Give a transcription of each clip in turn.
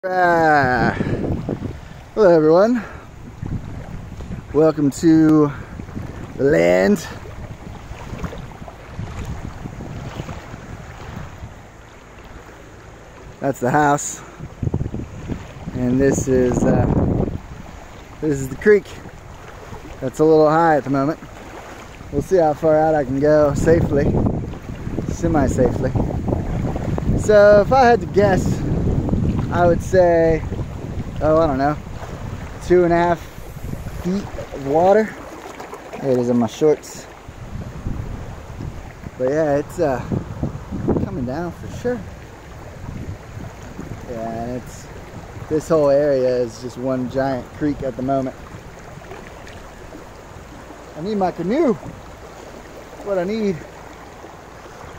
Hello everyone, welcome to the land. That's the house, and this is the creek. That's a little high at the moment. We'll see how far out I can go safely, semi-safely. So if I had to guess, I would say, I don't know, 2.5 feet of water. There it is in my shorts. But yeah, it's coming down for sure. Yeah, and this whole area is just one giant creek at the moment. I need my canoe. That's what I need.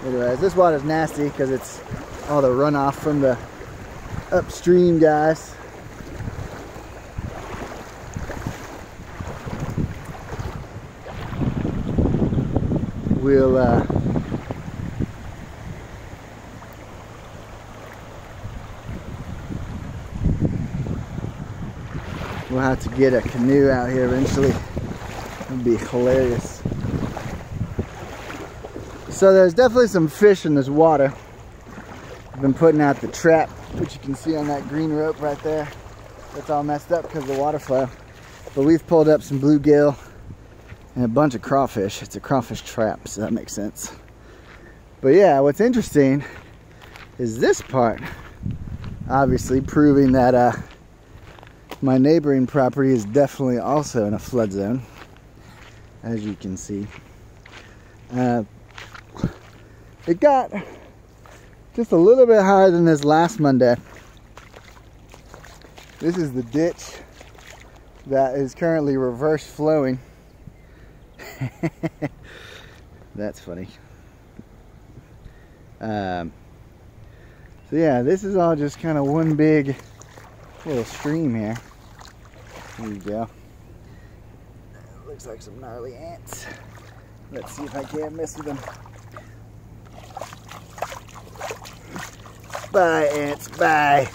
Anyways, this water's nasty because it's all the runoff from the upstream guys. We'll have to get a canoe out here eventually. It'd be hilarious. So there's definitely some fish in this water. I've been putting out the trap, which you can see on that green rope right there. That's all messed up because of the water flow. But we've pulled up some bluegill and a bunch of crawfish. It's a crawfish trap, so that makes sense. But yeah, what's interesting is this part, obviously proving that my neighboring property is definitely also in a flood zone, as you can see. It got just a little bit higher than this last Monday. This is the ditch that is currently reverse flowing. That's funny. So yeah, this is all just kind of one big little stream here. There you go. Looks like some gnarly ants. Let's see if I can't mess with them. Bye, ants, bye.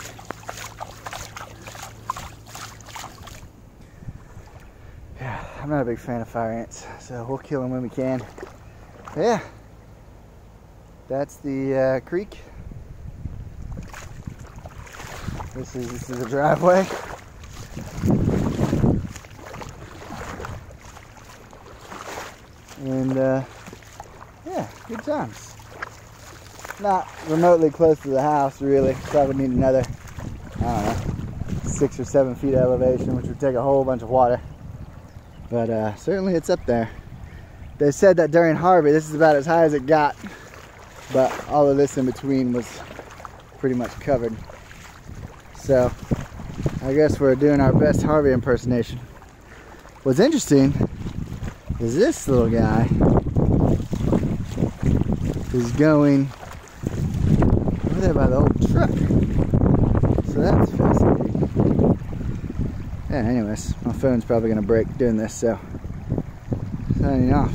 Yeah, I'm not a big fan of fire ants, so we'll kill them when we can. But yeah, that's the creek. This is the driveway. And yeah, good times. Not remotely close to the house, really. Probably need another, I don't know, 6 or 7 feet elevation, which would take a whole bunch of water. But certainly it's up there. They said that during Harvey, this is about as high as it got, but all of this in between was pretty much covered. So I guess we're doing our best Harvey impersonation. What's interesting is this little guy is going over there by the old truck. So that's fascinating. Yeah, anyways, my phone's probably gonna break doing this, so signing off.